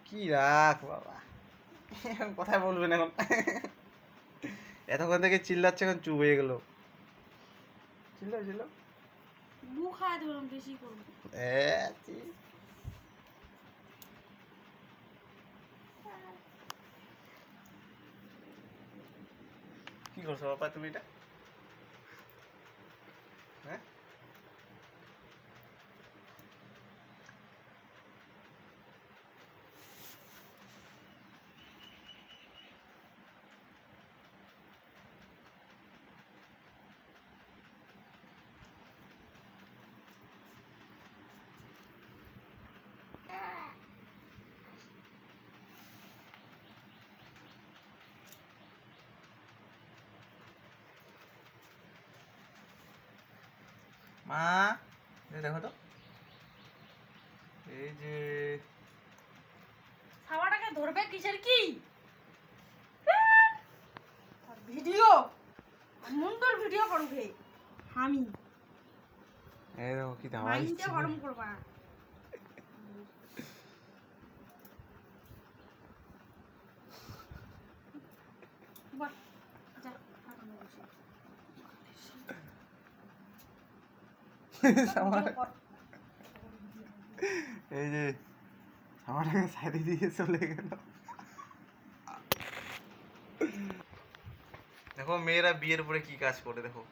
কি রাখ বাবা, কথাই বলবেন এখন। এতক্ষণ থেকে চিল্লাচ্ছে, এখন চুপ হয়ে গেল। চিল্লাও চিল্লাও। কি করছো বাবা তুমি এটা? হ্যাঁ, মা দেখো তো, এই যে ছাওয়াটাকে ধরবে কিসের কি ভিডিও, মুন্ডর ভিডিও করবে আমি, এই দেখো কি ধাওয়া মাইন্ডে দিচ্ছে। গরম করবা। বাহ, যা, এখন বসে। এই যে আমারটাকে সাইডে দিয়ে চলে গেল। দেখো মেয়েরা বিয়ের পরে কি কাজ করে, দেখো।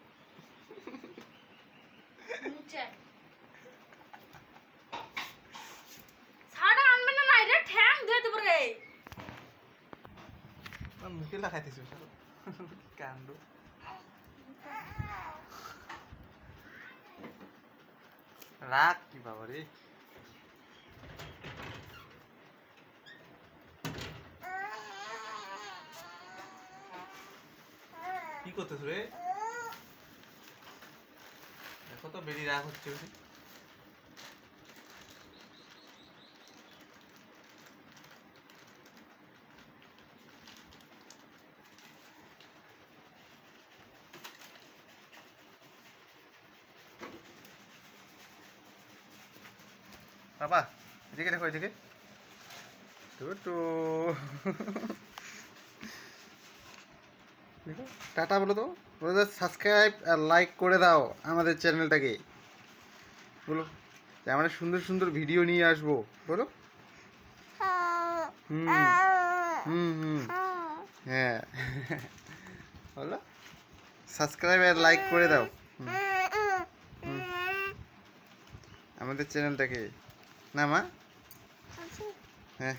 ছাড়া আনবে না, না এটা ঠ্যাং দিয়ে দেবো রে। মুখে লাগাইতেছি কাণ্ড। রাগ কি বাবা রে। কি করতেছ রে? দেখো তো বেরিয়ে রাগ হচ্ছে বেশি। বাবা এদিকে দেখো, এদিকে তো দেখো, টাটা বলো তো, বলো তো সাবস্ক্রাইব আর লাইক করে দাও আমাদের চ্যানেলটাকে। বলো যে আমরা সুন্দর সুন্দর ভিডিও নিয়ে আসবো, বলো। হুম হুম হুম, হ্যাঁ। বলো সাবস্ক্রাইব আর লাইক করে দাও আমাদের চ্যানেলটাকে, না মা? হ্যাঁ।